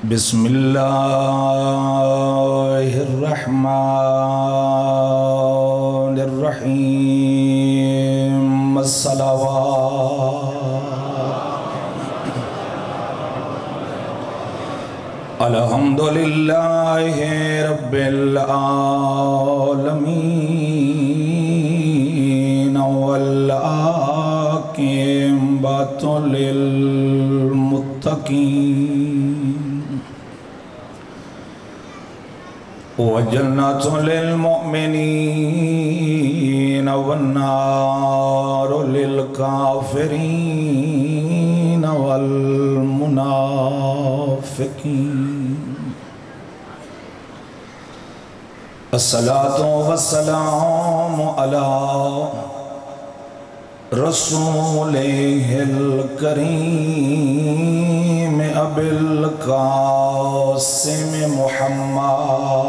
بسم اللہ الرحمن الرحیم الصلوات الحمدللہ رب العالمین والعاقبۃ للمتقین وجنات للمؤمنین والنار للکافرین والمنافقین الصلاة والسلام علی رسولہ الکریم ابی القاسم محمد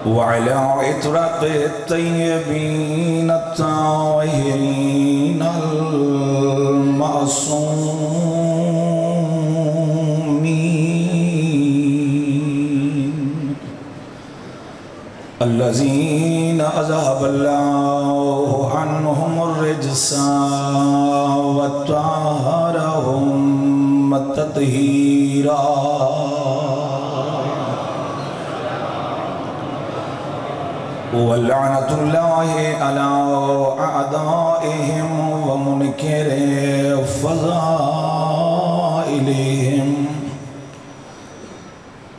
وعلى عطرة الطيبين الطاهرين المعصومين الذين أذهب الله عنهم الرجس وطهرهم تطهيرا ولعنة الله على أعدائهم ومنكر فضائلهم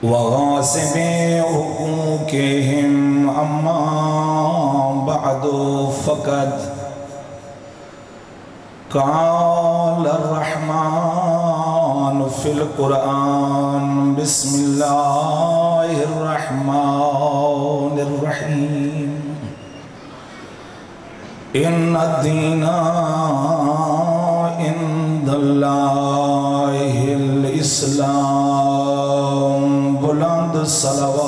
وغاصب حقوقهم أما بعد فقد قال الرحمن في القرآن بسم الله الرحمن الرحيم إن الدين عند الله الإسلام بلند صلوات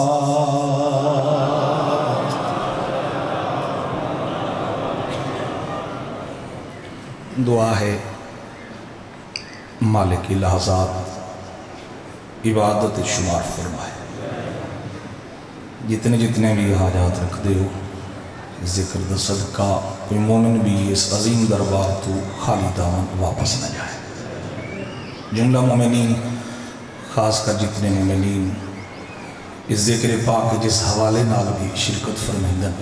دعا ہے مالک لحظات عبادت شمار فرمائے جتنے جتنے بھی حاجات رکھ دے ہو ذکر دا صدقہ کوئی مومن بھی اس عظیم دربار تو خالی دامن واپس نہ جائے جملہ مومنین خاص کر جتنے مومنین اس ذکر پاک جس حوالے نال بھی شرکت فرمائندن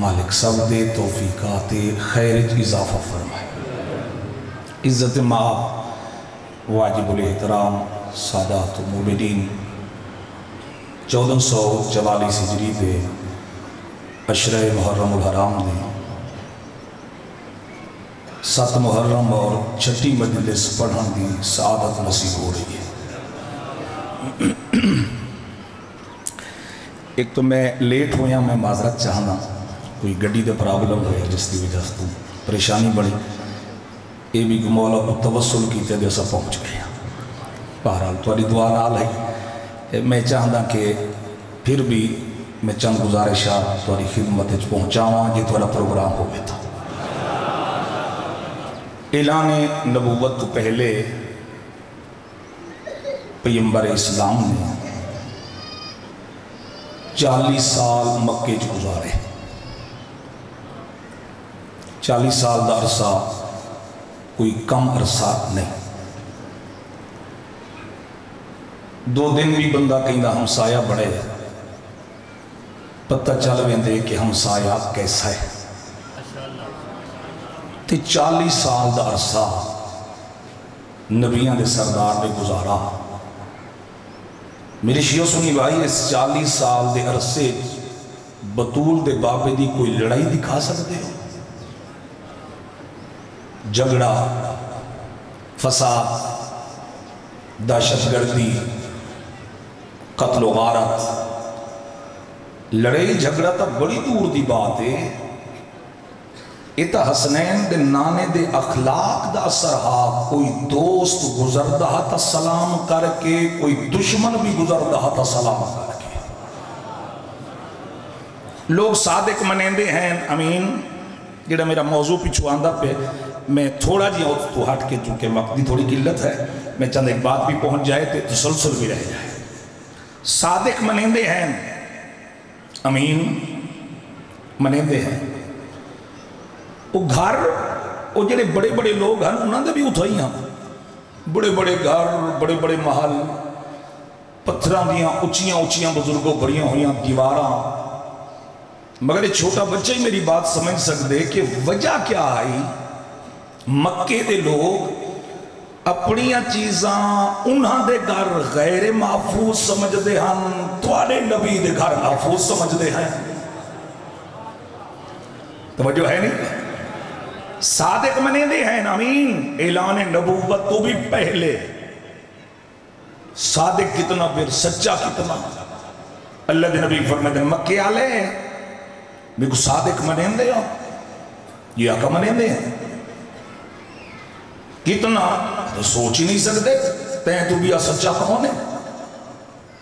مالک سب دے توفیقات خیر اضافہ فرمائے عزت مآب واجب الاحترام سادات مومنین 1444 ہجری دے عشرہ محرم الحرام دے 7 محرم اور چھٹی مجلس پڑھن دی سعادت نصیب ہو رہی ہے ایک تو میں لیٹ ہویا میں معذرت چاہنا کوئی گڈی دے پرابلم ہویا جس دی وجہ سے پریشانی بڑی اے بھی کہ مولا کو توسل کی تے جیسا پہنچ گیا بہرحال تھوڑی دعا نال ہے میں چاہتا کہ پھر بھی میں چند گزارشات تھوڑی خدمت پہنچاواں جی تھوڑا پروگرام ہو گیا تھا اعلان نبوت تو پہلے پیغمبر اسلام نے 40 سال مکے جو گزارے 40 سال دا عرصہ کوئی کم عرصہ نہیں 2 دن بھی بندہ کہیں دا ہمسایہ بڑھے پتہ چل ویندے کہ ہمسایہ کیسا ہے تے 40 سال دا عرصہ نبیان دے سردار نے گزارا میری شیعہ سنی بھائی اس 40 سال دے عرصے بطول دے بابے دی کوئی لڑائی دکھا سکتے ہو جھگڑا فساد دہشت گردی قتل و غارت لڑائی جھگڑا تا بڑی دور دی بات ہے ایتا حسنین دے نانے دے اخلاق دا اثر ہا کوئی دوست گزردہ تا سلام کر کے کوئی دشمن بھی گزردہ تا سلام کر کے لوگ صادق منیندے ہیں امین جڑا میرا موضوع پیچھو آندہ پہ میں تھوڑا جی تو ہٹ کے چونکہ وقت دی تھوڑی قلت ہے میں چند ایک بات بھی پہنچ جائے تو تسلسل بھی رہ جائے صادق منیندے ہیں امین منیندے ہیں وہ گھر وہ جڑے بڑے بڑے لوگ ہیں انہوں نے بھی اٹھائی ہیں بڑے بڑے گھر بڑے بڑے محل پتھران دیاں اچیاں اچیاں بزرگوں بڑیاں ہویاں دیواراں مگر ایک چھوٹا بچہ ہی میری بات سمجھ سکتے کہ وجہ کیا آئی مکے دے لوگ اپنیاں چیزاں انہاں دے گھر غیر محفوظ سمجھ دے ہیں توڑے نبی دے گھر محفوظ سمجھ دے ہیں توجہ ہے نہیں صادق منے دے ہیں امین اعلان نبوت تو بھی پہلے صادق کتنا پھر سچا کتنا اللہ دے نبی فرمائے دے مکے آلے میں کو صادق منین دے ہو یہ آقا منین دے ہیں کتنا تو سوچ ہی نہیں سکتے تین تو بھی سچا کون ہے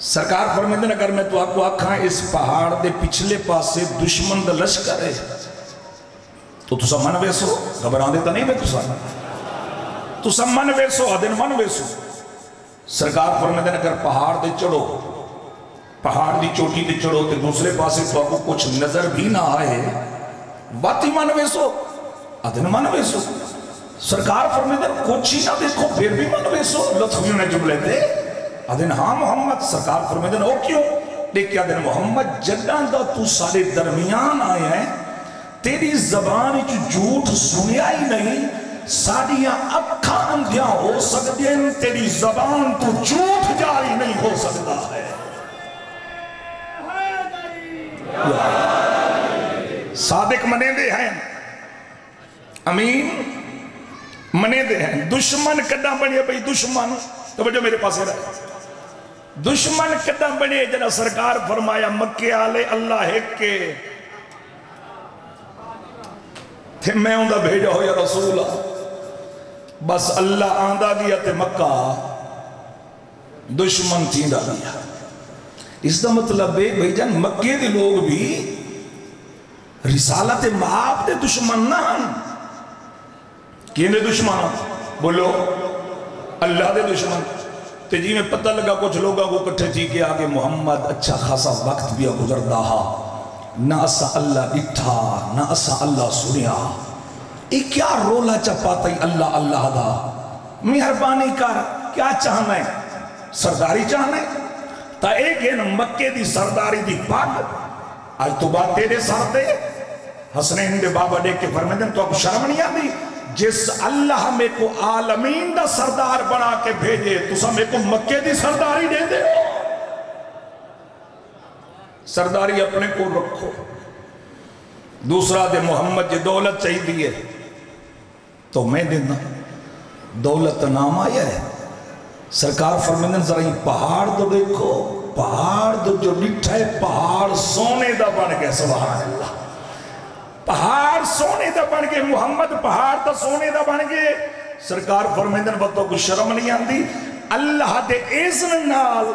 سرکار فرمائے دے اگر میں تو آپ کو آکھاں اس پہاڑ دے پچھلے پاس سے دشمن دا لشکر ہے تو تسا من ویسو گھبران دیتا نہیں میں تسا من ویسو آدھن من ویسو سرکار فرمائے دے اگر پہاڑ دے چڑھو پہاڑ دی چوٹی دے چڑھو تے دوسرے پاسے تو آپ کو کچھ نظر بھی نہ آئے واتی من ویسو آدھن من ویسو سرکار فرمائے دے کچھ ہی نہ دیکھو پھر بھی من ویسو لطفیوں نے جملے دے آدھن ہاں محمد سرکار فرمائے دے او کیوں دیکھ آدھن محمد جدان دا تو سارے درمیان آئے ہیں تیری زبان جھوٹ سنیا ہی نہیں ساڑیاں اکھاں اندھیاں ہو سکتے ہیں تیری زبان تو جھوٹ جاری نہیں ہو سکتا ہے صادق منے دے ہیں امین منے دے ہیں دشمن کدہ بڑھے بھئی دشمن توجہ میرے پاس ہے دشمن کدہ بڑھے جنہ سرکار فرمایا مکے آلے اللہ ایک کے تھے میں اندہ بھیجا ہو یا رسولہ بس اللہ آندہ گیا تے مکہ دشمن تھینڈا گیا اس دا مطلب ہے بھئی جان مکے دے لوگ بھی رسالت معاف دے دشمن نہ ہن کین دے دشمن بولو اللہ دے دشمن تے جی میں پتہ لگا کچھ لوگوں کو کٹھے تھی کہ آگے محمد اچھا خاصا وقت بھی گزر داہا نہ اسا اللہ ڈٹھا نہ اسا اللہ سنیا ایک کیا رولا چپاتا ہی اللہ اللہ دا مہربانی کر کیا چاہنا ہے سرداری چاہنا ہے تا ایک ہے نا مکے دی سرداری دی پاک آج تو بات تیرے ساتھ دے حسنین دے بابا دیکھ کے فرمائے دیں تو اب شرم نہیں آتی جس اللہ میں کو عالمین دا سردار بنا کے بھیجے تو سا میں کو مکے دی سرداری دے دے سرداری اپنے کو رکھو دوسرا دے محمد جی دولت چاہی دیئے تو میں دینا دولت نام آیا ہے سرکار فرمیدن ذرا یہ پہاڑ دو دیکھو پہاڑ دو جو ڈٹھا ہے پہاڑ سونے دا بن گئے سبحان اللہ پہاڑ سونے دا بن گئے محمد پہاڑ دا سونے دا بن گئے سرکار فرمیدن بطو کو شرم نہیں آندی اللہ دے اذن نال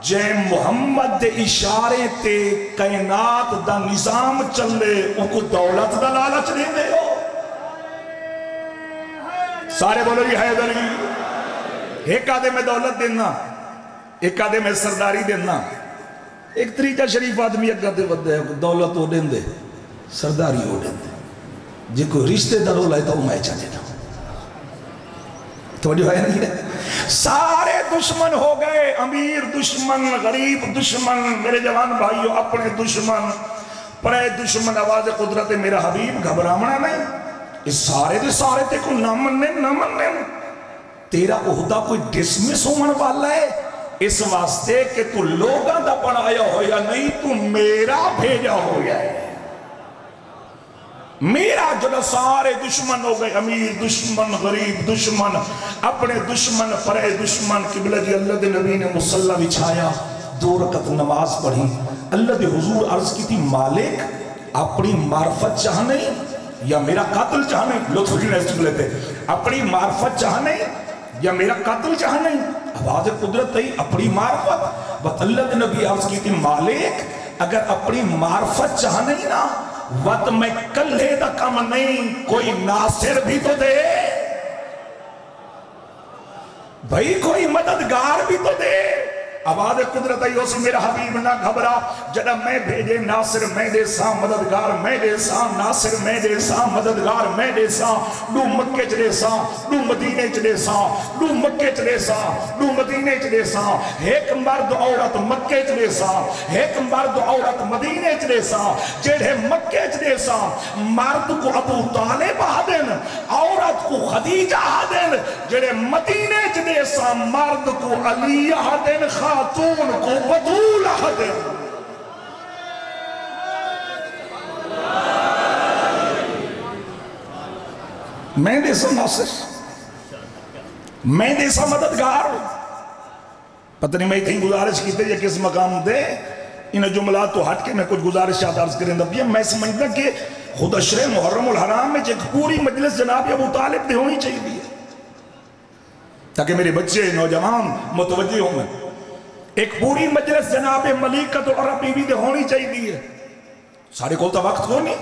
جے محمد دے اشارے تے کائنات دا نظام چلے ان کو دولت دا لالچ دے دے ہو سارے بولو یہ حیدری ایک آدھے میں دولت دینا ایک آدھے میں سرداری دینا ایک طریقہ شریف آدمی اگا دے ودے دولت ہو دیں دے سرداری ہو دیں دے جی کوئی رشتے دار ہو لائے تو میں چاہتے تھا تو جو ہے نہیں ہے سارے دشمن ہو گئے امیر دشمن غریب دشمن میرے جوان بھائیوں اپنے دشمن پرے دشمن آواز قدرت میرا حبیب گھبرامنا نہیں اس سارے دے سارے تے کو نہ مننے تیرا عہدہ کوئی ڈسمس ہونے والا ہے اس واسطے کہ تو لوگاں دا بنایا ہو یا نہیں تو میرا بھیجا ہو یا ہے میرا جو سارے دشمن ہو گئے امیر دشمن غریب دشمن اپنے دشمن پرے دشمن قبلہ جی اللہ دے نبی نے مصلی بچھایا 2 رکعت نماز پڑھی اللہ دے حضور عرض کی تھی مالک اپنی معرفت چاہنے یا میرا قاتل چاہنے لطف کی نیسٹ لیتے اپنی معرفت چاہنے یا میرا قاتل چاہنے آواز قدرت تھی اپنی معرفت بس اللہ دے نبی عرض کی تھی مالک اگر اپنی معرفت چاہنے نا وقت میں کلے دا کم نہیں کوئی ناصر بھی تو دے بھائی کوئی مددگار بھی تو دے آواز قدرت ہے یوسی میرا حبیب نہ گھبرا جڑا میں بھیجے ناصر میں دے ساں مددگار میں دے ساں ناصر میں دے ساں مددگار میں دے ساں دو مکے چلے ساں دو مدینے چلے ساں دو مکے چلے ساں دو مدینے چلے ساں ایک مرد عورت مکے چلے ساں ایک مرد عورت مدینے چلے ساں جڑے مکے چلے ساں مرد کو ابو طالب آدن عورت کو خدیجہ آدن جڑے مدینے چلے ساں مرد کو علی آدن خاتون کو بطول آدھے میں دے سا ناصر میں دے سا مددگار پتہ نہیں میں کہیں گزارش کی تھے یا کس مقام دے انہیں جملات تو ہٹ کے میں کچھ گزارش عرض کریں دبیا میں سمجھنا کہ خود اشرے محرم الحرام میں ایک پوری مجلس جناب ابو طالب دے ہونی چاہیے تاکہ میرے بچے نوجوان متوجہ ہوں گے ایک پوری مجلس جناب ملیکت العرب بی بی دے ہونی چاہیے سارے کولتا وقت ہونی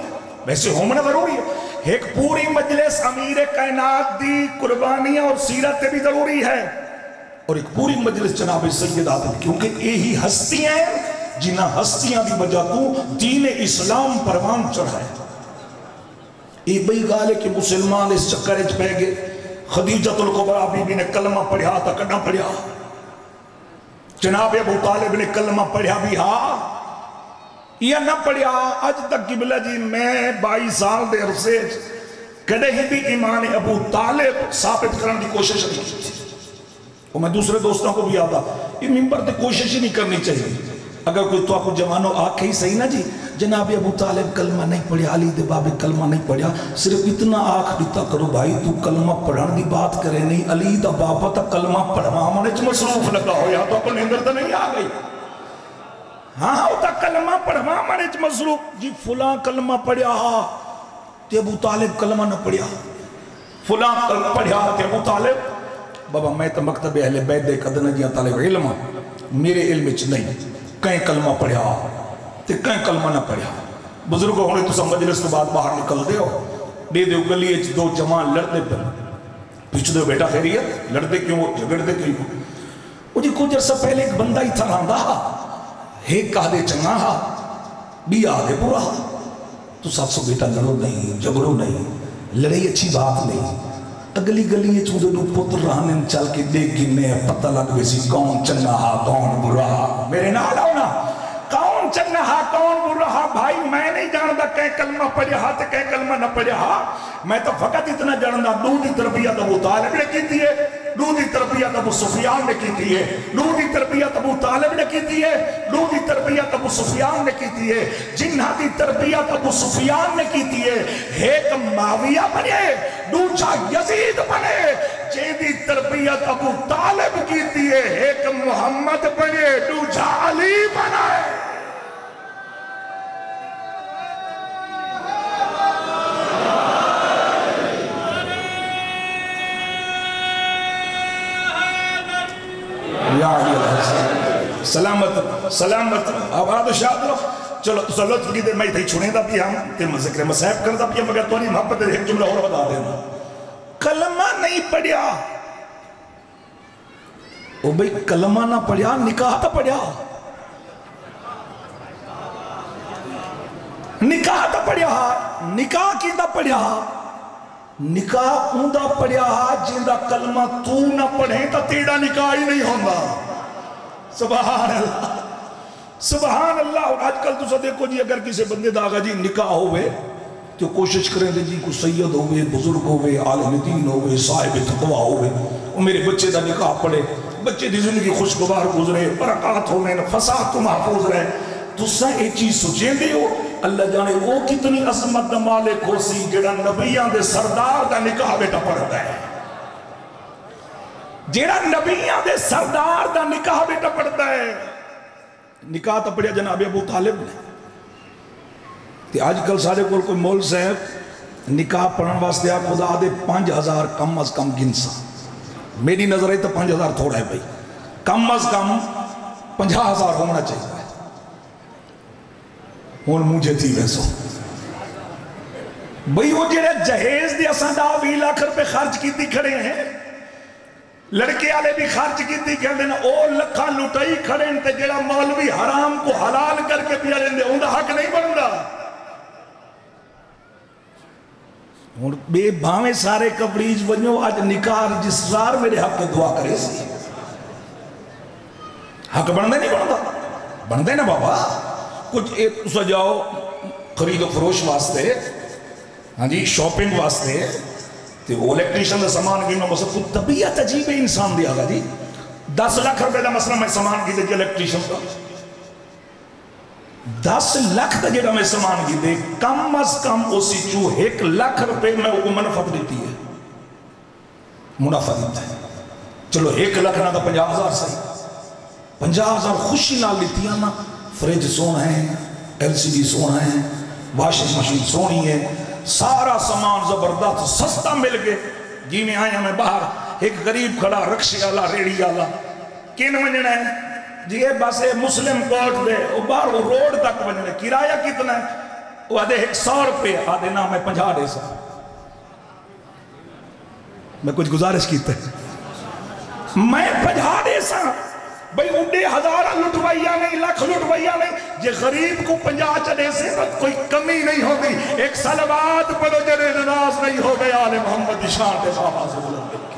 ویسے ہونا ضروری ہے ایک پوری مجلس امیر کائنات دی قربانیاں اور سیرت بھی ضروری ہے اور ایک پوری مجلس جناب سید آدم کیونکہ یہی ہستیاں ہیں جنہ ہستیاں دی وجہ تو دین اسلام پروان چڑھائے یہ بئی گالے کہ مسلمان اس چکر اچ پہ گئے خدیجۃ الکبریٰ بی بی نے کلمہ پڑھا تا کڈا پڑھا جناب ابو طالب نے کلمہ پڑھا بھی ہاں یا نہ پڑھا آج تک قبلہ جی میں 22 سال دے عرصے کدے ہی بھی ایمان ابو طالب ثابت کرنے کی کوشش نہیں کی تھی اور میں دوسرے دوستوں کو بھی آتا یہ ممبر تے کوشش ہی نہیں کرنی چاہیے اگر کوئی تو آپ کو جوانوں آکھے ہی صحیح نا جی جناب ابو طالب کلمہ نہیں پڑھا علی دے بابے کلمہ نہیں پڑھا صرف اتنا آنکھ دیتا کرو بھائی تو کلمہ پڑھان دی بات کرے نہیں علی دا بابا تا کلمہ پڑھوا مانے چھ مصروف لگا ہو یا تو اپنے اندر تا نہیں آگئی ہاں تا کلمہ پڑھوا مانے چھ مصروف جی فلاں کلمہ پڑھا تے ابو طالب کلمہ نہ پڑھا فلاں کلمہ پڑھا تے ابو طالب بابا میں تا مکتب اہل بیت دے قدن جیاں طالب علم میرے علم چھ نہیں کہیں کلمہ پڑھا تے کہیں کلمہ نہ پڑھا بزرگوں ہونے تو سب مجلس تو بعد باہر نکل دے ہو دے دے گلی اچھ دو جوان لڑنے پر پیچھ دے بیٹا خیریت لڑتے کیوں جھگڑ دے کیوں وہ جی کچھ عرصہ پہلے ایک بندہ ہی تھا راندہ ایک کہا دے چنگا بھی آدھے پورا تو ساتھ سو بیٹا لڑو نہیں جھگڑو نہیں لڑائی اچھی بات نہیں اگلی گلی اچھ دے دو پتر رہنے چل کے دیکھ گنے پتہ لگ ویسی کون چنگا کون برا میرے نال آؤ نا کون چنگا کون برا بھائی میں نہیں جاندہ کہیں کلمہ پڑھا تے کہیں کلمہ نہ پڑھا میں تو فقط اتنا جاندہ دو دی تربیت ابو طالب نے کی تھی ہے دو دی تربیت ابو سفیان نے کی تھی ہے دو دی تربیت ابو طالب نے کی تھی ہے دو دی تربیت ابو سفیان نے کی تھی ہے جنہا دی تربیت ابو سفیان نے کی تھی ہے ایک معاویہ بنے دوچہ یزید بنے جے دی تربیت ابو طالب کی تھی ہے ایک محمد بنے دوچہ علی بنائے سلامت سلامت آباد شاد رو چلو تو لطف کی دے میں تھی چھوڑیں دا بھی ہم تے ذکر مسائب کر دا بھی مگر تو نہیں محبت دے ایک جملہ اور بتا دینا کلمہ نہیں پڑھیا او بھئی کلمہ نہ پڑھیا نکاح تا پڑھیا نکاح تا پڑھیا نکاح کی دا پڑھیا نکاح اوندا پڑھیا جن دا کلمہ تو نہ پڑھیں تا تیڑا نکاح ہی نہیں ہوندہ سبحان اللہ سبحان اللہ اور آج کل تو سا دیکھو جی اگر کسی بندے داغا جی نکاح ہوئے تو کوشش کریں دے جی کوئی سید ہوئے بزرگ ہوئے عالم دین ہوئے صاحب تقوی ہوئے اور میرے بچے دا نکاح پڑھے بچے دی زندگی خوشگوار گزرے برکات ہوئے فساد تو محفوظ رہے تو سا ایک چیز سوچیں دے ہو اللہ جانے وہ کتنی عظمت دا مالک ہو سی جڑا نبیان دے سردار دا نکاح بیٹا پڑھتا ہے جیڑا نبیان دے سردار دا نکاح بیٹا پڑھتا ہے نکاح تا پڑھیا جناب ابو طالب نے تی آج کل سارے کوئی مول صاحب نکاح پڑھن واسطے آپ خدا دے 5000 کم از کم گنسا میری نظر ہے تو 5000 تھوڑا ہے بھائی کم از کم 50,000 ہونا چاہیے ہون مجھے تھی ویسو بھئی وہ جڑے جہیز دی اساں 20 لاکھ روپے خرچ کی تھی کھڑے ہیں لڑکے آلے بھی خرچ کی تھی کہتے ہیں او لکھا لٹائی کھڑے ہیں تے جڑا مولوی حرام کو حلال کر کے پیا رہے ہیں اندھا حق نہیں بندا اور بے بھاویں سارے کبریج ونیو آج نکار جس رار میرے حق کے دعا کرے سی حق بندے نہیں بندا بندے نا بابا کچھ ایک اسا جاؤ خرید و فروش واسطے ہاں جی شاپنگ واسطے تے وہ الیکٹریشن دا سامان گینا مسئلہ کو طبیعت عجیب انسان دیا گا جی 10 لاکھ روپے دا مسئلہ میں سامان کی دے جی الیکٹریشن کا 10 لاکھ دا جڑا میں سامان کی دے کم از کم اسی چو 1 لاکھ روپے میں وہ منفعت دیتی ہے منافع دیتا ہے چلو 1 لاکھ نہ دا 50,000 صحیح 50,000 خوشی نہ لیتی ہے نا فریج سونا ہے LCD سونا ہے واشنگ مشین سونی ہے سارا سامان زبردست سستا مل گئے جی میں آیا میں باہر ایک غریب کھڑا رکشے والا ریڑی والا کن ونجنا ہے جی یہ بس مسلم کوٹ دے وہ باہر وہ روڈ تک ونجنا کرایہ کتنا ہے وہ آدھے 100 روپے آدھے نا میں 50 دے سا میں کچھ گزارش کیتا ہے میں 50 دے سا بھئی اڈے ہزارہ لٹوائیا نہیں لاکھ لٹوائیا نہیں یہ غریب کو 50 چلے سے کوئی کمی نہیں ہوگی ایک صلوات پڑھو جنہیں ناز نہیں ہو گیا آل محمد شان کے بابا سے بلند کی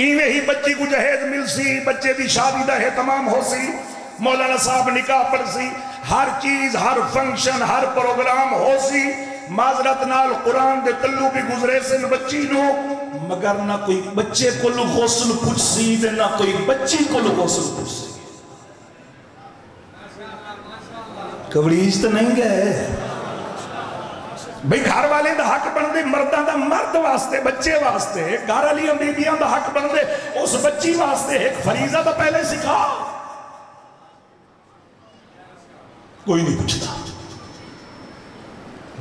ایویں ہی بچی کو جہیز مل سی بچے دی شادی دا ہے تمام ہو سی مولانا صاحب نکاح پڑھ سی ہر چیز ہر فنکشن ہر پروگرام ہو سی معذرت نال قرآن دے تلو بھی گزرے سن بچی نو مگر نہ کوئی بچے کو لو غسل پوچھ سی دے نہ کوئی بچی کو لو غسل پوچھ سی کوریج تو نہیں گئے بھئی گھر والے دا حق بندے مردان دا مرد واسطے بچے واسطے گھر علی بیبیاں دا حق بندے اس بچی واسطے ایک فریضہ دا پہلے سکھا کوئی نہیں پوچھتا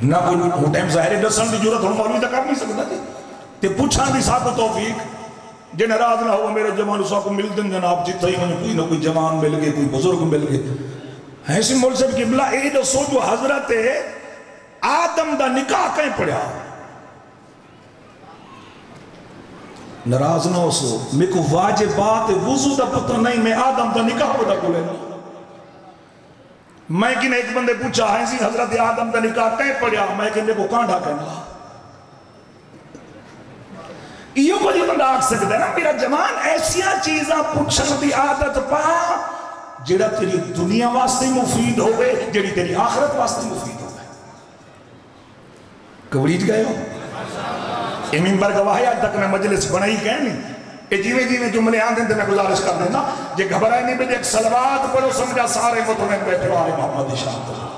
نہ کوئی وہ ٹائم ظاہر دسن دی جورت ہم مولوی دا کر نہیں سکتا تھی تے پوچھان دی ساتھ توفیق جن راز نہ ہوا میرے جوان اسا کو مل دن جناب جتا ہی مجھے کوئی نہ کوئی جوان مل گئے کوئی بزرگ مل گئے ایسی مول صاحب قبلہ اے جو سو جو حضرت آدم دا نکاح کہیں پڑھا نراز نہ ہو سو میں کو واجبات وضو دا پتہ نہیں میں آدم دا نکاح پڑھا کو لینا میں کن ایک بندے پوچھا ہے سی حضرت آدم دا نکاح کہیں پڑھا میں کن کو کانڈا کہنا یہ کو یہ بندہ آگ سکتا ہے نا میرا جوان ایسیا چیزاں پوچھن دی عادت پا جڑا تیری دنیا واسطے مفید ہوئے جڑی تیری آخرت واسطے مفید ہوئے کوریج گئے ہو یہ ممبر گواہی آج تک میں مجلس بنائی کہنی کہ جیویں جملے آن دیں میں گزارش کر دینا یہ گھبرائے نہیں بھی ایک صلوات پڑھو سمجھا سارے مطمئن بیٹھے والے محمد شاہ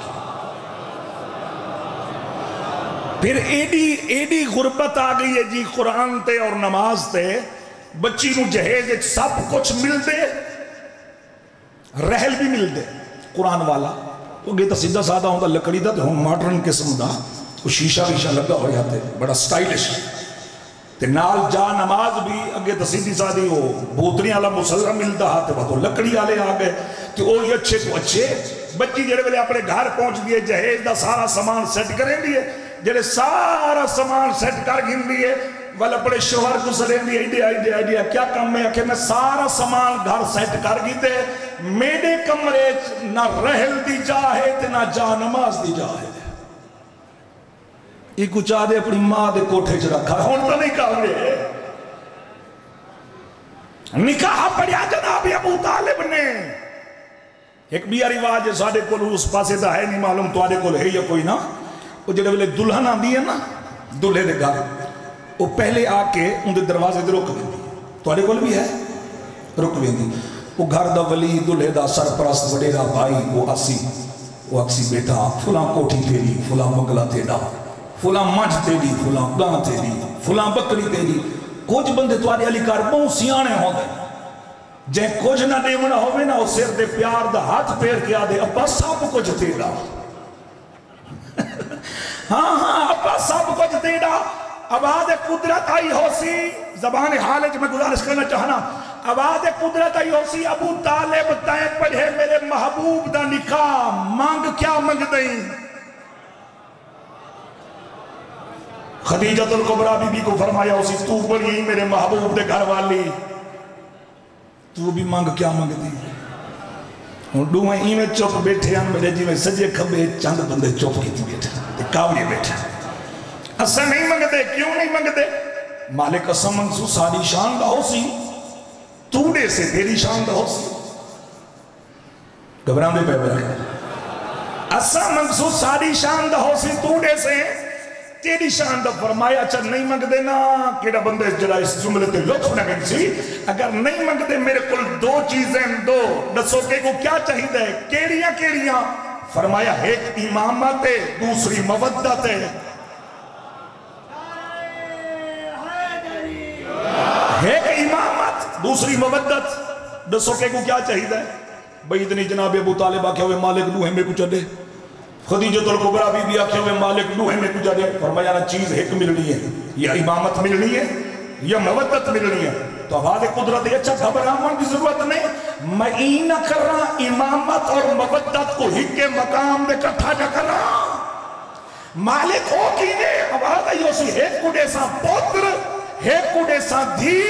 پھر ایڈی غربت آ گئی ہے جی قرآن تے اور نماز تے بچی نو جہیز سب کچھ مل دے رحل بھی مل دے قرآن والا وہ گئے تا سیدھا سادہ ہوتا لکڑی دا ہم ماڈرن قسم دا وہ شیشہ ویشہ لگا ہو جاتے بڑا سٹائلش تے نال جا نماز بھی اگے تا سیدھی سادھی ہو بوتری والا مسلح ملتا ہاتے وہ تو لکڑی والے آ گئے کہ او یہ اچھے تو اچھے بچی جڑے ویلے اپنے گھر پہنچ دیئے جہیز دا سارا سامان سیٹ کریں دیئے جڑے سارا سامان سیٹ کر گھن دیئے والا بڑے شوہر کو سلیں دیئے آئیڈیا کیا کام ہے کہ میں سارا سامان گھر سیٹ کر گی دے میرے کمرے نہ رحل دی جاہے تے نہ جا نماز دی جاہے ایک کچھ آدھے اپنی ماں دے کوٹھے چ رکھا ہون تو نہیں کہا گے نکاح پڑھیا جناب ابو طالب نے ایک بھی رواج ہے ساڑھے کول اس پاسے دا ہے نہیں معلوم تو آدھے کول ہے یا کوئی نا وہ جڑے ویلے دلہن آن دی ہے نا دلہے دے گھر وہ پہلے آ کے ان دے دروازے دے رک لیں دی تو آدھے کول بھی ہے رک لیں دی وہ گھر دا ولی دلہے دا سرپرست وڈیرا بھائی وہ اکسی بیٹا فلاں کوٹھی تیری فلاں مگلہ تیڑا فلاں مجھ تیری فلاں گاں تیری فلاں بکری تیری کچھ بندے تو آدھے علی کار بہت سیانے ہو گئے جائیں کچھ نہ دیونا ہوئے نا وہ سر دے پیار دا ہاتھ پیر کے آدھے ابا سب کچھ تیڑا ہاں ابا سب کچھ تیڑا اب آدھے قدرت آئی ہو سی زبان حال ہے جو میں گزارش کرنا چاہنا آواز قدرت آئی ہو سی ابو طالب تائیں پڑھے میرے محبوب دا نکاح مانگ کیا مانگ دیں خدیجۃ الکبریٰ بی بی کو فرمایا ہو سی تو بڑی میرے محبوب دے گھر والی تو بھی مانگ کیا مانگ دی ڈوہیں ہی میں چپ بیٹھے ہیں میرے جی میں سجے کھبے چند بندے چپ کی تھی بیٹھے کاوڑی بیٹھے اسے نہیں مانگ دے کیوں نہیں مانگ دے مالک اسم منصور ساری شان دا ہو سی توڑے سے تیری شان دا ہو سی گھبران دے پہ بیٹھے اسم منصور ساری شان دا ہو سی توڑے سے تیری شان دا فرمایا اچھا نہیں مانگ دے نا کیڑا بندے جڑا اس جملے تے لطف نہ گئی سی اگر نہیں مانگ دے میرے کل دو چیزیں دو دسو کہ کو کیا چاہی دے کیڑیاں کیڑیاں فرمایا ایک امامت ہے دوسری مودت ہے ایک امامت دوسری مودت دسو کہ کو کیا چاہی دے بھئی اتنی جناب ابو طالب آکھے ہوئے مالک لوہے میں کچھ دے خدیجۃ الکبریٰ بی بی آکھے ہوئے مالک لوہے میں کچھ دے فرمایا نا چیز ایک ملنی ہے یا امامت ملنی ہے یا مودت ملنی ہے تو آواز قدرت اچھا گھبرانے کی ضرورت نہیں میں ای نہ کر رہا امامت اور مودت کو ہک کے مقام دے کٹھا نہ کر رہا مالک ہو کی نے آواز آئی اسی ایک کڑے سا پوتر ایک کڑے سا دھی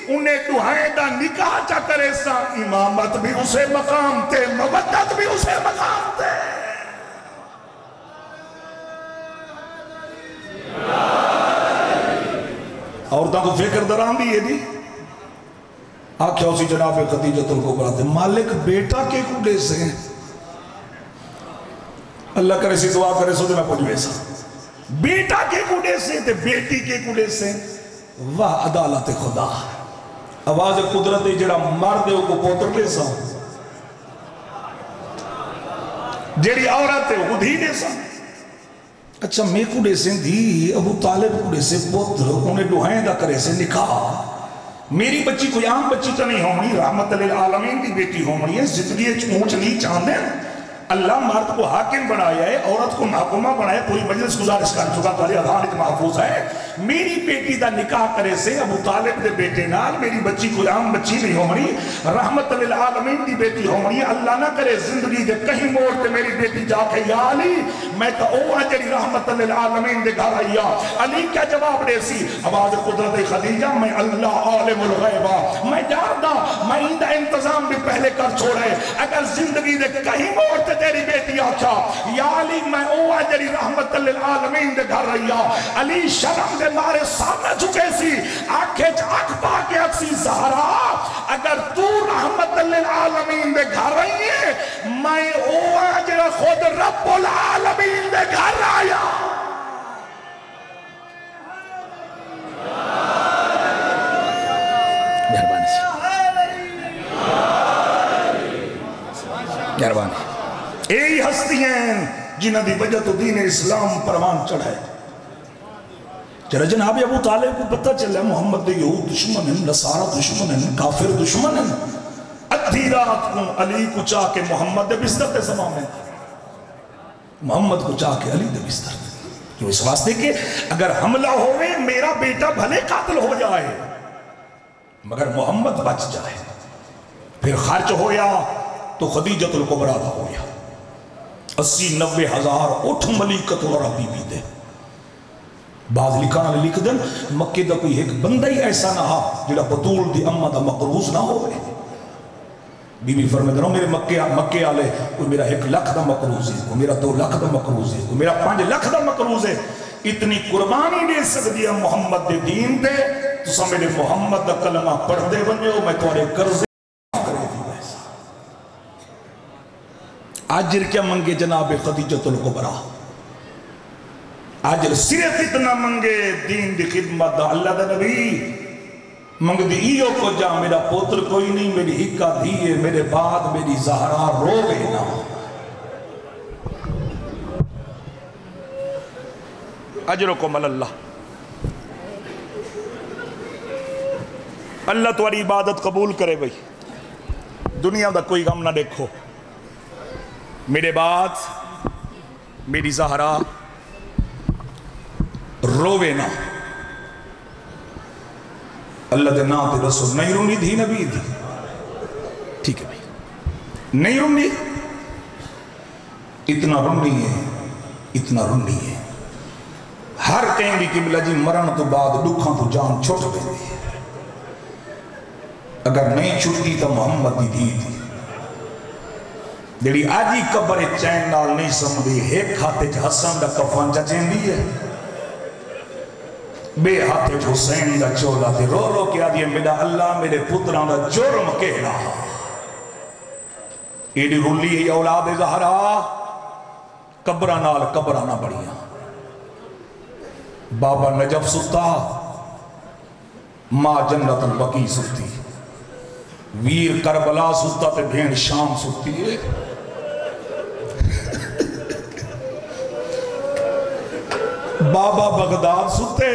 انہیں دعائیں دا نکاح چا کرے سا امامت بھی اسے مقام تے مودت بھی اسے مقام تے عورتوں کو فکر دران دی ہے دی آکھیا اسی جناب خدیجۃ الکبریٰ تے مالک بیٹا کے کڑے سے ہیں اللہ کرے سی دعا کرے سو دے میں پوچھوے سا بیٹا کے کڑے سے تے بیٹی کے کڑے سے وہ عدالت خدا آواز قدرت جڑا مرد کو پوتر لے سا جڑی عورت ہے وہ دھی لے سا اچھا میں کڑے سے دھی ابو طالب کڑے سے پوتر انہیں دعائیں دا کرے سے نکاح میری بچی کوئی عام بچی تو نہیں ہونی رحمت للعالمین کی بیٹی ہونی ہے زندگی اونچ نہیں چاہتے اللہ مرد کو حاکم بنایا ہے عورت کو محکومہ بنایا پوری مجلس گزارش کر چکا تو اذان ایک محفوظ ہے میری بیٹی دا نکاح کرے سے ابو طالب دے بیٹے نال میری بچی کوئی عام بچی نہیں ہونی رحمت للعالمین دی بیٹی ہونی اللہ نہ کرے زندگی دے کہیں موڑ تے میری بیٹی جا کے یا علی میں تو او اجری رحمت للعالمین دے گھر آیا علی کیا جواب دے سی آواز قدرت خدیجہ میں اللہ عالم الغیبہ میں جانتا میں ان دا انتظام بھی پہلے کر چھوڑے اگر زندگی دے کہیں موڑ تے تیری بیٹی آکھا یا علی میں او اجری رحمت للعالمین دے گھر آیا علی شرم دے مارے سامنے چکے سی آنکھیں چاک پا کے اکسی زہرا اگر تو رحمت للعالمین دے گھر رہی ہے میں او اجر خود رب العالمین دے گھر آیا مہربانی یہی ہستی ہیں جنہ دی وجہ تو دین اسلام پروان چڑھائے چرا جناب ابو طالب کو پتہ چلے محمد دے یہود دشمن ہیں نصارہ دشمن ہیں کافر دشمن ہیں ادھی رات کو علی کو چاہ کے محمد دے بستر تے سما میں محمد کو چاہ کے علی دے بستر تے جو اس واسطے کہ اگر حملہ ہوئے میرا بیٹا بھلے قاتل ہو جائے مگر محمد بچ جائے پھر خرچ ہویا تو خدیجۃ الکبریٰ دا ہویا 80-90 ہزار اٹھ ملیکت اور بی بی دے بعض لکھانا لکھ دن مکہ دا کوئی ایک بندہ ہی ایسا نہ ہا جڑا بطول دی امہ دا مقروض نہ ہوئے بی بی فرمائے دنوں میرے مکہ آلے کوئی میرا 1 لاکھ دا مقروض ہے کوئی میرا 2 لاکھ دا مقروض ہے کوئی میرا 5 لاکھ دا مقروض ہے اتنی قربانی دے سکتی ہے محمد دے دین دے تو سا میرے محمد دا کلمہ پڑھ دے بنے ہو میں توڑے قرضے آجر کیا منگے جناب خدیجۃ الکبریٰ آجر صرف اتنا منگے دین دی خدمت دا اللہ دا نبی منگ دی ایو کو جا میرا پوتر کوئی نہیں میری ہکا دھیے میرے بعد میری زہرا روے نا اجرکم اللہ اللہ تمہاری عبادت قبول کرے بھئی دنیا دا کوئی غم نہ دیکھو میرے بعد میری زہرا روے نا اللہ دے نا تے رسول نہیں رونی دھی نبی دی ٹھیک ہے بھائی نہیں رونی اتنا رونی ہے اتنا رونی ہے ہر کہیں بھی قبلہ جی مرن تو بعد دکھاں تو جان چھوٹ گئی ہے اگر نہیں چھٹی تو محمد دی دھی تھی جڑی آجی قبر چین نال نہیں سمدھی ایک ہاتھ حسن دا کفن چچین دی ہے بے ہاتھ حسین دا چولا تے رو رو کیا دیئے میرا اللہ میرے پتران دا جرم کہنا ایڈی رلی ہے اولاد زہرا قبرہ نال قبرہ نہ بڑھیاں بابا نجف ستا ماں جنت البقی ستی ویر کربلا ستا تے بھین شام ستی ہے بابا بغداد ستے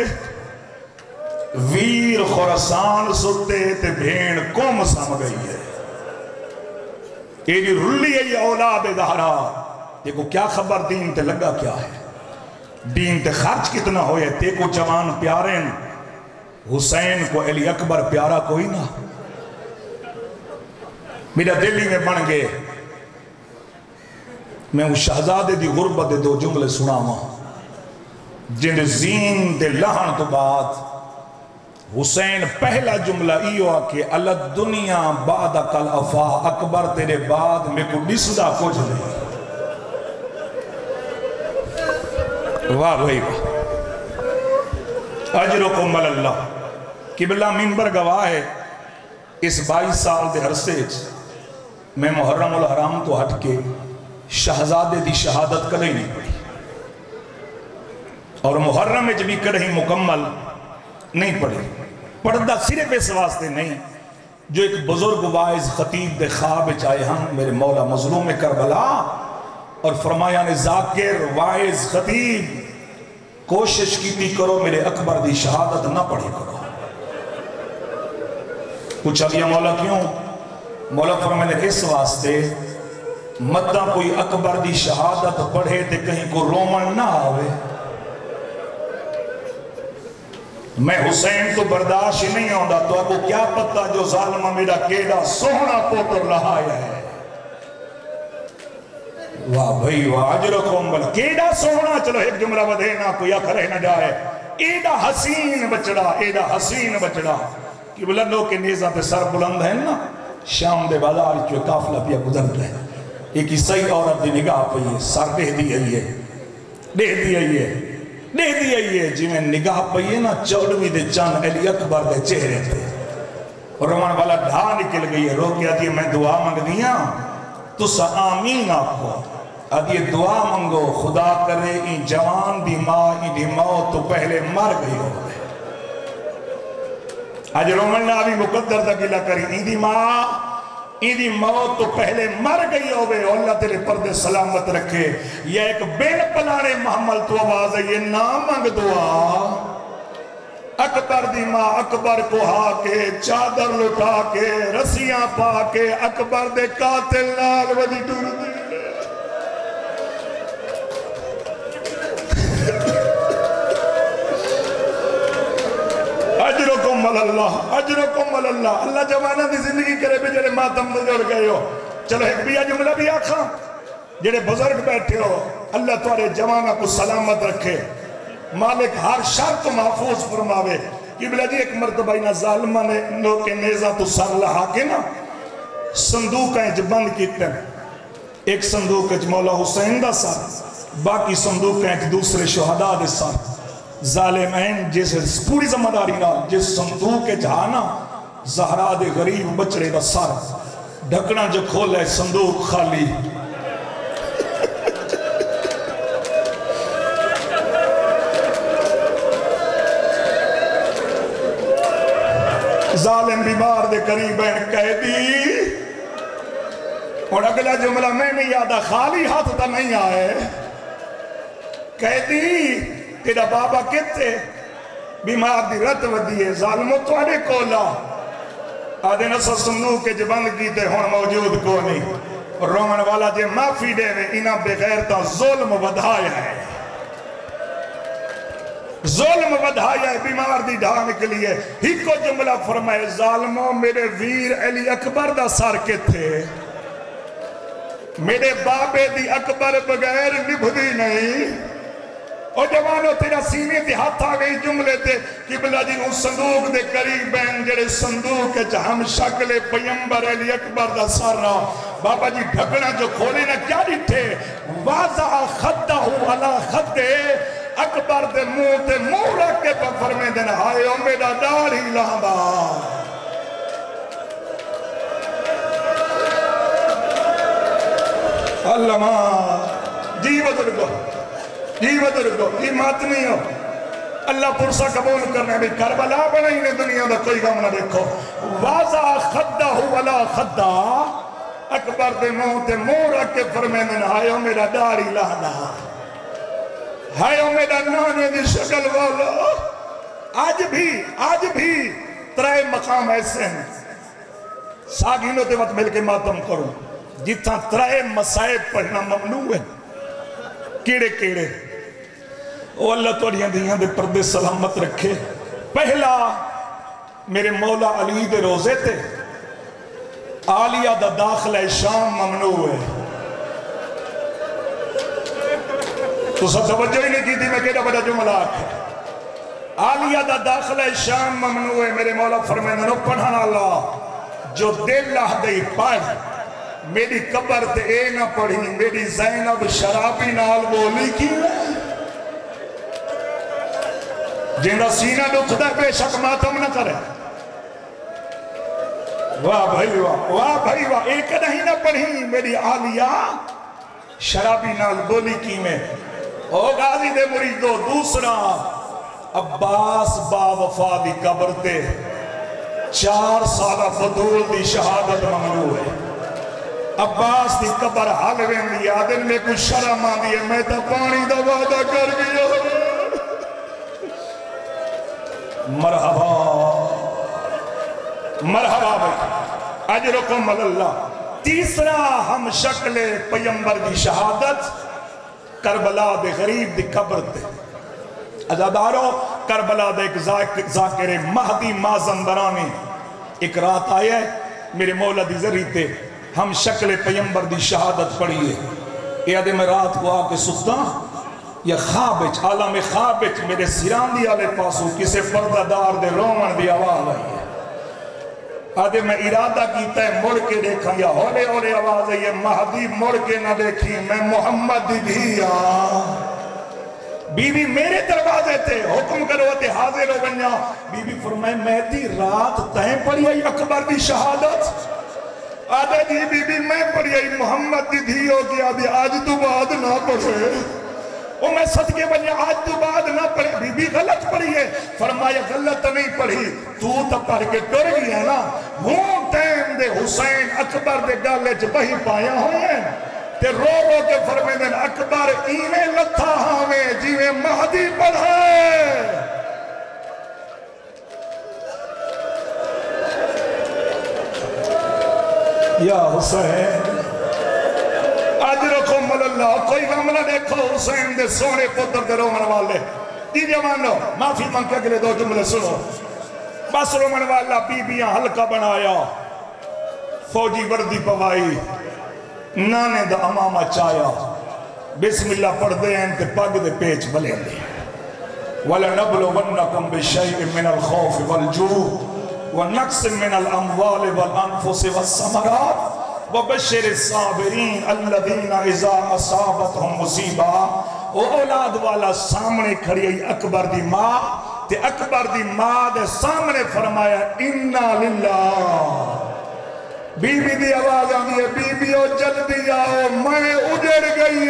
ویر خورسان ستے تے بھین قوم سم گئی ہے یہ رلی ہے یہ اولاد زہرا دیکھو کیا خبر دین تے لگا کیا ہے دین تے خرچ کتنا ہوئے تے کو جوان پیارے حسین کو علی اکبر پیارا کوئی نہ میرا دلی میں بن گئے میں وہ شہزادے دی غربت دے دو جملے سنا ہوں جن زین دے لہن تو بعد حسین پہلا جملہ ایو آکے اللہ دنیا بعد کل افا اکبر تیرے بعد میں کو نسدہ کچھ نہیں واہ بھائی واہ اجرکم اللہ قبلہ منبر گواہ ہے اس 22 سال دے عرصے میں محرم الحرام تو ہٹ کے شہزادے دی شہادت کدے نہیں پڑھی اور محرم میں بھی کدے مکمل نہیں پڑھی پڑھدا صرف اس واسطے نہیں جو ایک بزرگ واعظ خطیب دے خواب چاہے ہم میرے مولا مظلوم کربلا اور فرمایا نے ذاکر واعظ خطیب کوشش کیتی کرو میرے اکبر دی شہادت نہ پڑھی کرو پوچھا گیا مولا کیوں مولا فرمایا نے اس واسطے مدہ کوئی اکبر دی شہادت پڑھے تے کہیں کو رومن نہ آوے میں حسین تو برداشت نہیں ہوندہ تو آپ کو کیا پتہ جو ظالمہ میرا کیڑا سونا پوتر رہا ہے واہ بھئی واہ اجرکم بل کیڑا سونا چلو ایک جملہ بدھینا کوئی اکھرے نہ جائے ایڈا حسین بچڑا کہ بلندوں کے نیزہ پہ سر بلند ہیں نا شام دے بازار جو کافلہ پیا گزرت ہے ایک عیسائی عورت دی نگاہ پہ یہ سر دے دی ہے جی میں نگاہ پہ یہ نا 14ویں دے چاند علی اکبر دے چہرے تھے رومان والا ڈھا نکل گئی ہے رو کیا دی میں دعا مانگ دیا تو سا آمین آپ کو اب یہ دعا منگو خدا کرے این جوان دی ماں دی موت تو پہلے مر گئی ہو گئے آج رومن ناوی مقدر تکیلہ کری این دی موت تو پہلے مر گئی ہو گئے اللہ تیرے پردے سلامت رکھے یہ ایک بین پلانے محمل تو آواز ہے یہ نام منگ دعا اکبر دی ماں اکبر کو ہا کے چادر لٹا کے رسیاں پا کے اکبر دے قاتل نال ودی ٹور دی اجرکم اللہ اللہ جوانہ دی زندگی کرے بھی جڑے ماتم میں جڑ گئے ہو چلو ایک بھی جملہ بھی آکھاں جڑے بزرگ بیٹھے ہو اللہ تمہارے جوانہ کو سلامت رکھے مالک ہر شرط محفوظ فرماوے کہ بلا جی ایک مرتبہ اینا ظالمہ نے لوگ کے نیزہ تو سر لہا کے نا صندوق ہیں جو بند کیتے ہیں ایک صندوق ہے جو مولا حسین دا سر باقی صندوق ہیں جو دوسرے شہداء دے سر ظالمین جیسے پوری ذمہ داری نہ جس صندوق کے جہانا زہرا دے غریب بچڑے دا سر ڈھکنا جو کھول ہے صندوق خالی ظالم بیمار دے قریبین کہہ دی اور اگلا جملہ میں نہیں یادا خالی ہاتھ تا نہیں آئے کہہ دی تیرا بابا کتے بیمار دی رت ودی ہے ظالموں تو آنے کولا آدھے نسل صندوق کے جبند کیتے ہون موجود کو نہیں اور رومن والا جے معافی دے وے انہاں بغیر تا ظلم ودھایا ہے ظلم ودھایا ہے بیمار دی ڈھا نکلی ہے ہی کو جملہ فرمائے ظالموں میرے ویر علی اکبر دا سار کے تھے میرے بابے دی اکبر بغیر نبھدی نہیں اور جوانو تیرا سینے دی ہاتھ آگئی جملے تے قبلہ جی ان صندوق دے قریب بین جڑے صندوق ہے ہم شکل پیمبر علی اکبر دا سار رہا بابا جی ڈھگنا جو کھولے نا کیا ڈٹھے واضح خدہ علا خدے اکبر دے منہ رکھ کے پر فرمے دن ہائے او میرا داڑھی لہبا اللہ جی بزرگو یہ ماتمی ہو اللہ پرسا قبول کرنے بھی کربلا بنائی نے دنیا دا کوئی غم نہ دیکھو واضح خدہ والا خدہ اکبر دے منہ رکھ کے فرمے دن ہائے او میرا داڑھی لہبا ہائے او میرا نانے دی شکل والا آج بھی ترائے مقام ایسے ہیں ساگینوں تے وقت مل کے ماتم کرو جتنا ترائے مسائب پڑھنا ممنوع ہے کیڑے کیڑے او اللہ توڑیاں دیاں دے پردے سلامت رکھے پہلا میرے مولا علی دے روزے تے آلیہ دا داخلہ شام ممنوع ہے تو سب توجہ ہی نہیں کی تھی میں کہنا بڑا جملہ آکھے آلیہ دا داخلہ شام ممنوع ہے میرے مولا فرمائے نو پڑھانا اللہ جو دل لہ دئی پڑھ میری قبر تے اے نہ پڑھی میری زینب شرابی نال بولی کی جنہا سینہ دکھتا بے شک ماتم نہ کرے واہ بھائی واہ ایک نہیں نہ پڑھی میری آلیہ شرابی نال بولی کی میں او غازی دے مریدو دوسرا عباس با وفا دی قبر تے 4 سالہ فضول دی شہادت ممنوع ہے عباس دی قبر حلویں دی آدن میں کچھ شرم آ دی ہے میں تا پانی دا وعدہ کر گیا مرحبا بھائی اجرکم اللہ تیسرا ہم شکل پیمبر دی شہادت کربلا دے غریب دی قبر دے ازادارو کربلا دے ایک ذاکر مہدی مازندرانی ایک رات آیا ہے میرے مولا دی ذریعے تے ہم شکل پیمبر دی شہادت پڑھئے یہ آدھے میں رات کو آ کے سکتا یا خوابچ عالم خوابچ میرے سیران دی آلے پاسو کسے پردہ دار دے رومن دی آواز آئی ہے آدھے میں ارادہ کیتا ہے مڑ کے دیکھا یا ہولے ہولے آواز ہے یہ مہدی مڑ کے نہ دیکھی میں محمد دیا بی بی میرے دروازے تھے حکم کرو تے حاضر ہو بنیا بی بی فرمائے مہدی رات تہیں پڑھی آئی اکبر دی شہادت آدھے جی بی بی میں پڑھی آئی محمد دی دھی ہو گیا بھی آج تو بعد نہ پڑھے وہ میں صدقے بنیا آج تو بعد نہ پڑھی بی بی غلط پڑھی ہے فرمایا غلط نہیں پڑھی تو تا پڑھ کے ٹر گئی ہے نا ہوں ٹیم دے حسین اکبر دے گالے چھ بہی پایا ہوئے تے رو رو کے فرمائے دن اکبر ایمیں لتھا ہمیں جیویں مہدی پڑھے یا حسین اجرکم اللہ کوئی غم نہ دیکھو حسین دے سونے پتر دے رومن والے دی جوانو معافی مانگ کے اگلے 2 جملے سنو بس رومن والا بی بیاں حلقہ بنایا فوجی وردی پوائی نانے دا امامہ چایا بسم اللہ پڑھ دے ہیں تے پاگ دے پیچ بلے دے وَلَنَبْلُوَنَّكُمْ بِشَيْءٍ مِّنَ الْخَوْفِ وَالْجُوعِ وَنَقْصٍ مِّنَ الْأَمْوَالِ وَالْأَنفُسِ وَالثَّمَرَاتِ وَبَشِّرِ الصَّابِرِينَ الَّذِينَ إِذَا أَصَابَتْهُمْ مُصِیبَةٌ او اولاد والا سامنے کھڑی ہے اکبر دی ماں تے اکبر دی ماں دے سامنے فرمایا اِنَّا لِلَّهِ بی بی دی آواز آنی ہے بی بی او جلدی آؤ میں اجڑ گئی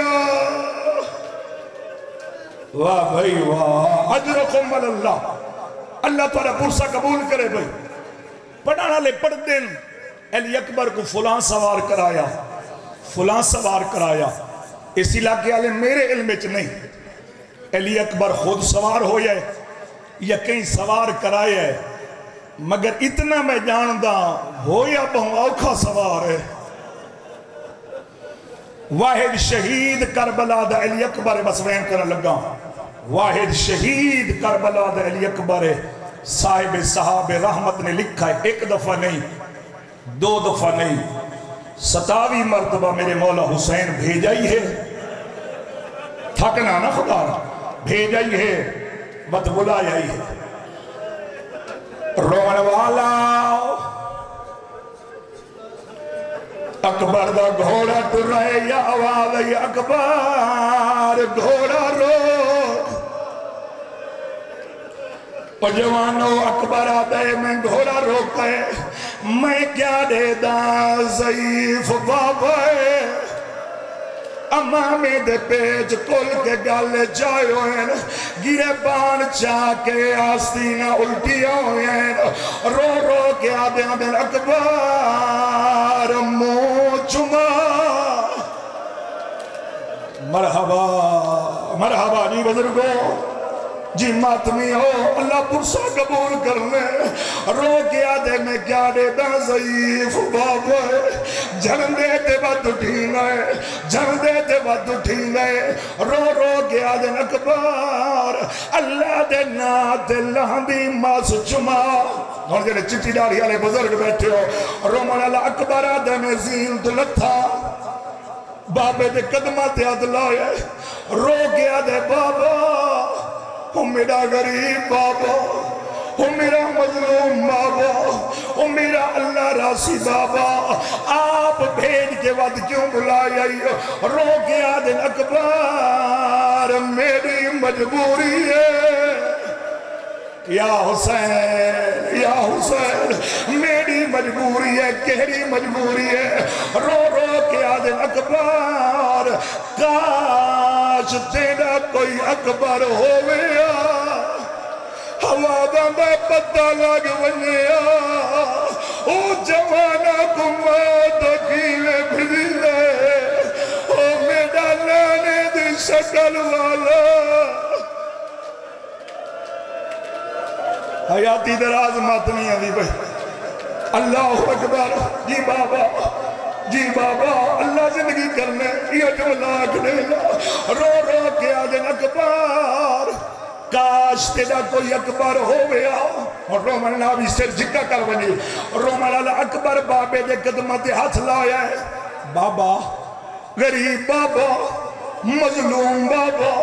واہ بھائی واہ اجرکم اللہ اللہ تعالیٰ پرسا قبول کرے بھائی پڑھانا لے پڑھ دن علی اکبر کو فلان سوار کرایا اس علاقے والے میرے علم وچ نہیں علی اکبر خود سوار ہو جائے یا کہیں سوار کرائے ہے مگر اتنا میں جاندہ ہو یا بہوں اوکھا سوار ہے واحد شہید کربلا دا علی اکبر بس وین کرنے لگا واحد شہید کربلا دے علی اکبر صاحب صحاب رحمت نے لکھا ہے، ایک دفعہ نہیں، 2 دفعہ نہیں، 27 مرتبہ میرے مولا حسین بھیجا ہی ہے، تھکنا نا خدا بھیجا ہی ہے، بد بلایا ہی ہے۔ رومن والا اکبر دا گھوڑا ٹر رہے یا آواز ہے اکبر گھوڑا روک، اور جوانو اکبر آدھے میں گھوڑا روکے، میں کیا دے دا ضعیف بابا ہے، امامے دے پیج کل کے گالے جائے ہوئے، گرے بان چاہ کے آستینہ الٹی ہوئے، رو رو کے آدھے آدھے اکبر منہ چما، مرحبا مرحبا جی بزرگوں جی ماتمی ہو، اللہ پرسا قبول کرنے، رو کیا دے میں کیا دے دا ضعیف بابا ہے، جھن دے تے بات اٹھین ہے، جھن دے تے بات اٹھین ہے، رو رو کیا دے اکبر اللہ دے نات لہندی ماس چما، اور جنہیں چٹی ڈاری آلے بزرگ بیٹھے ہو، رومن اللہ اکبر آدھے میں زین دلتھا، بابے دے قدمہ تے عدلائے، رو کیا دے بابا او میرا غریب بابا، او میرا مظلوم بابا، او میرا اللہ راسی بابا، آپ بھیج کے وقت کیوں بلایا رو کے آدھن اکبر میری مجبوری ہے، یا حسین یا حسین میری مجبوری ہے، کہری مجبوری ہے، رو رو کے آدھن اکبر کاش تیرا کوئی اکبر ہویا، ہواداں دا پتہ لگ ونیا، او جوانا کمات کیوے بھیلے، او میڈا لانے دی شکل والا، حیاتی دراز ماتنی آدھی بھئی، اللہ اکبر، جی بابا جی بابا اللہ زندگی کرنے یہ جملہ اکھڑینا، رو رو کے آدھن اکبر کاش تیرا کوئی اکبر ہو گیا، اور رومن ناوی سر جھکا کر بنی، رومن اللہ اکبر بابے دے قدمت ہاتھ لایا ہے، بابا غریب بابا مظلوم بابا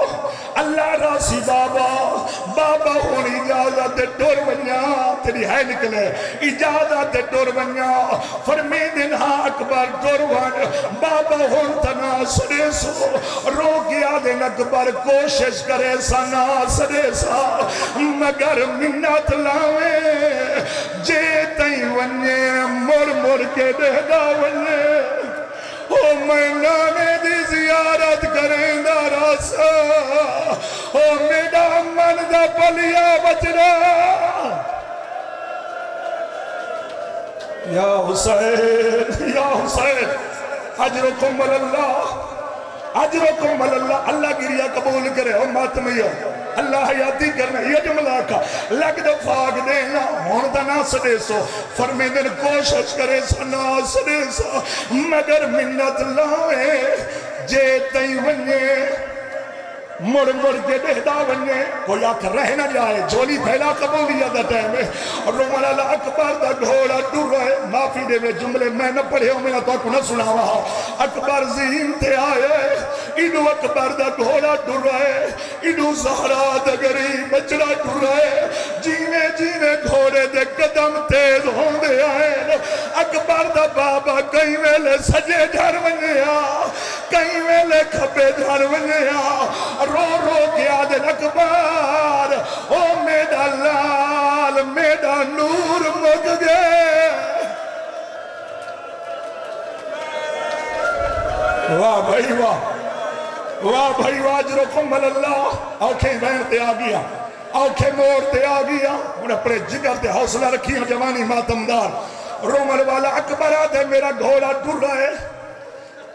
اللہ راسی بابا، بابا ہونی اجازت ٹور بنیا، تیری ہے نکلے اجازت ٹور بنیا، فرمی دن ہاں اکبر ٹور بن، بابا ہون تنا سڑے سو، رو گیا دن اکبر کوشش کرے سنا سڑے سا، مگر منت لاویں جے تائیں ونجے مر مر کے دہدا ونجے، او میں نانے دی زیارت کریں دا راسا، او میڈا من دا پلیا بچنا، یا حسین یا حسین اجرکم اللہ اجرکم اللہ، اللہ گریہ قبول کرے او ماتمی ہو، اللہ حیاتی کرنے یہ جملہ کا لگ دفاق دینا ہونتا نہ سڑے سو، فرمی دن کوشش کرے سو نہ سڑے سو، مگر منت لاوے جے تئی ونجے مڑ مڑ کے دہدا ونجے، کوئی آکھ رہ نہ جائے، جولی پھیلا قبولیت ٹائم ہے، رومن اللہ اکبر دا گھوڑا ڈر رہے، معافی دے میں جملے میں نہ پڑھے ہوں، میں نہ تو آپ نہ سنا رہا، اکبر ذہن تے آئے، انہوں اکبر دا گھوڑا ڈر رہے، انہوں زہرا دا غریب بچڑا ڈر رہے، جیوے جیوے گھوڑے دے قدم تیز ہوں دے آئے، اکبر دا بابا کئی ویلے سجے جھر ونیا، کئی ویلے کھپے جھر ونیا، رو رو کے آدھن اکبر او میڈا لال میڈا نور مگ گئے، واہ بھائی واہ بھائی واہ اجرکم اللہ، آنکھیں بہن تے آ گیا، آنکھیں مور تے آ گیا، انہیں اپنے جگر تے حوصلہ رکھی ہیں جوانی ماتمدار، رومن والا اکبر آدھے میرا گھوڑا ڈر رہا ہے،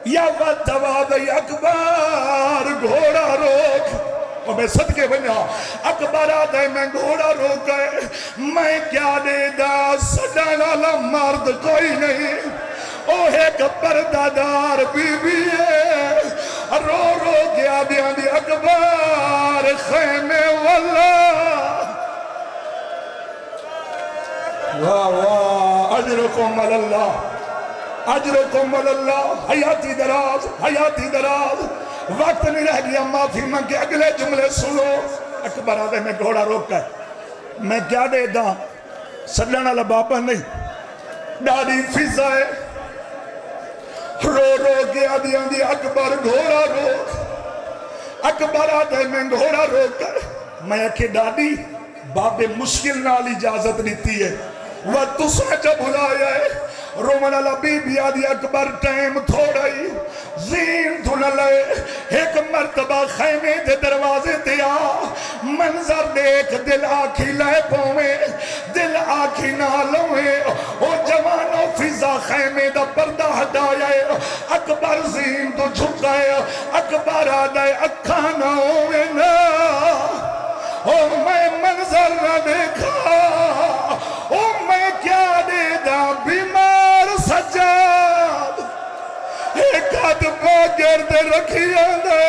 یا وَتَوَادَ اکبر گھوڑا روک، اور میں صدقے بنیا اکبر آدھے میں گھوڑا روک گئے، میں کیا دے دا سجان والا مرد کوئی نہیں، اوہ ایک پردادار بی بی ہے، رو رو گیا دیا دی اکبر در خیمے والا واہ واہ اجرکم اللہ اجرکم اللہ حیاتی دراز وقت نہیں رہ گیا معافی مانگے اگلے جملے سنو اکبر آدھے میں گھوڑا روک کر میں کیا دے دا سلنا لبابا نہیں ڈاڑی فضا ہے رو رو گیا دیا دی اکبر گھوڑا روک اکبر آدھے میں گھوڑا روک کر میں اکھے ڈاڑی باب مشکل نال اجازت دیتی ہے وہ تسا جب بلایا ہے رومن اللہ بی بی آدھی اکبر ٹائم تھوڑا ہی زین دھن لے ایک مرتبہ خیمے دے دروازے تے آ منظر دیکھ دل آکھی لے پویں دل آکھی نہ لویں او جوانو فضا خیمے دا پردہ ہٹایا ہے اکبر زین تو جھکائے اکبر آدھائے اکھا نہ ہوئے نا او میں منظر نہ دیکھا او میں کیا دے دا بیمار سجاد ایک ہاتھ باگر دے رکھیا دے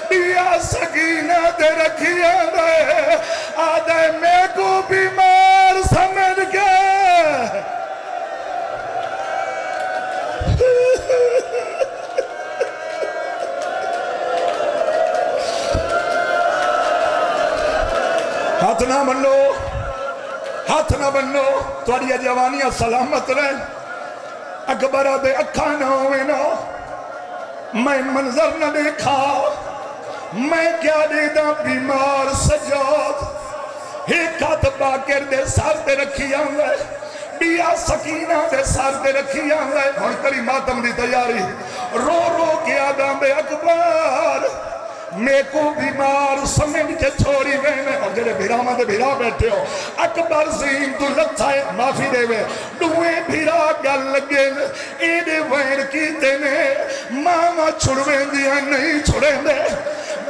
بیا سکینہ دے رکھیا دے آدھے میں کو بیمار سمجھ گئے ہاتھ نہ بنو ہاتھ نہ بنو توڑی جوانیاں سلامت رہے اکبر آدھے اکھا نہ ہوئے نا میں منظر نہ دیکھا میں کیا دیتا بیمار سجاد ایک ہاتھ باکر دے سار دے رکھی آنگے بیا سکینہ دے سار دے رکھی آنگے اور کری ماتم دی تیاری رو رو کیا دام بے اکبر میں کو بیمار سمجھ کے چھوڑی وینے اور جلے بھیرامہ دے بھیرا بیٹھے ہو اکبر زین تو لگتائے معافی دے وے دوئے بھیرا گل لگے ایڈے وین کی دینے ماما چھڑویں دیا نہیں چھڑیں دے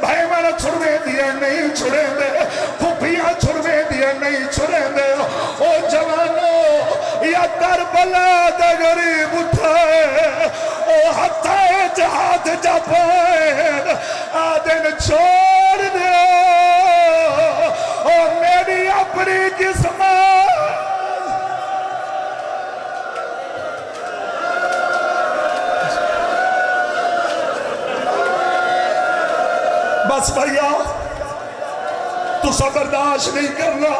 بھائی مانا چھڑویں دیا نہیں چھڑیں دے پھوپیاں چھڑویں دیا نہیں چھڑیں دے او جوانو یا کربلا دے غریب اٹھائے او ہتھائے جہاد جاپائے آدھن چھوڑ دے اور میری اپنی قسمت بس بھائیہ تو سا برداشت نہیں کرنا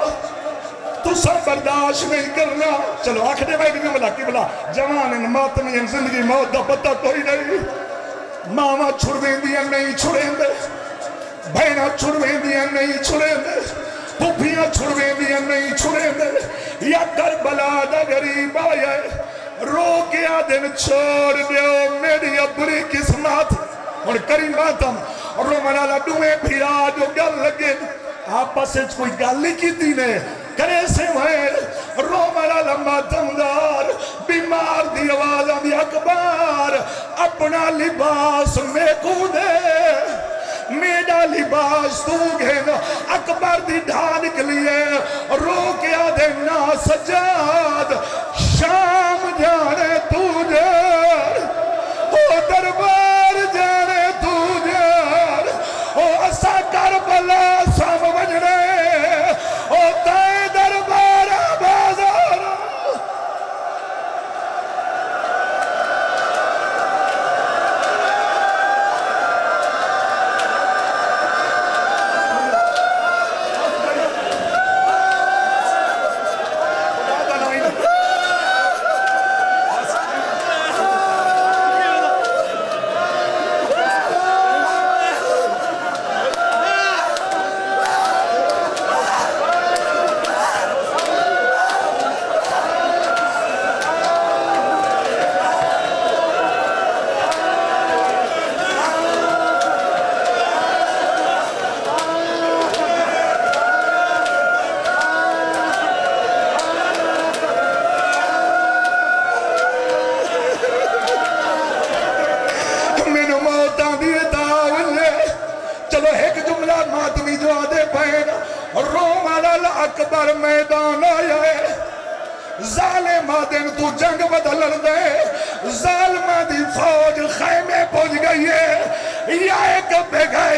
تو سا برداشت نہیں کرنا چلو آخر میں بھی ملا کی بلا جوان ماتمی زندگی موت دا پتہ کوئی نہیں ماما چھڑویں دیا نہیں چھڑیں دے بہنہ چھڑویں دیا نہیں چھڑیں دے پھوپیاں چھڑویں دیا نہیں چھڑیں دے یا کربلا دا غریب آیا ہے رو کے آدھن چھوڑ دیو میری اپنی قسمت اور کریم باتم رومن اللہ دوئے بھیرا جو گل لگے آپس سے کوئی گل نہیں کی دینے کرے سے وہیں رومن اللہ ماتمدار بیمار دی آوازہ دی اکبر اپنا لباس میں کو دے میڈا لباس تو گھن اکبر دی ڈھا نکلیے رو کے آدھے نا سجاد شام جانے تو جار او دربار جانے تو جار او اسا کربلا سام بجنے او تائے دربار بازار اکبر میدان آیا ہے ظالمہ دن تو جنگ بدل دے ظالمہ دی فوج خیمے پہنچ گئی ہے یا ایک بے گئے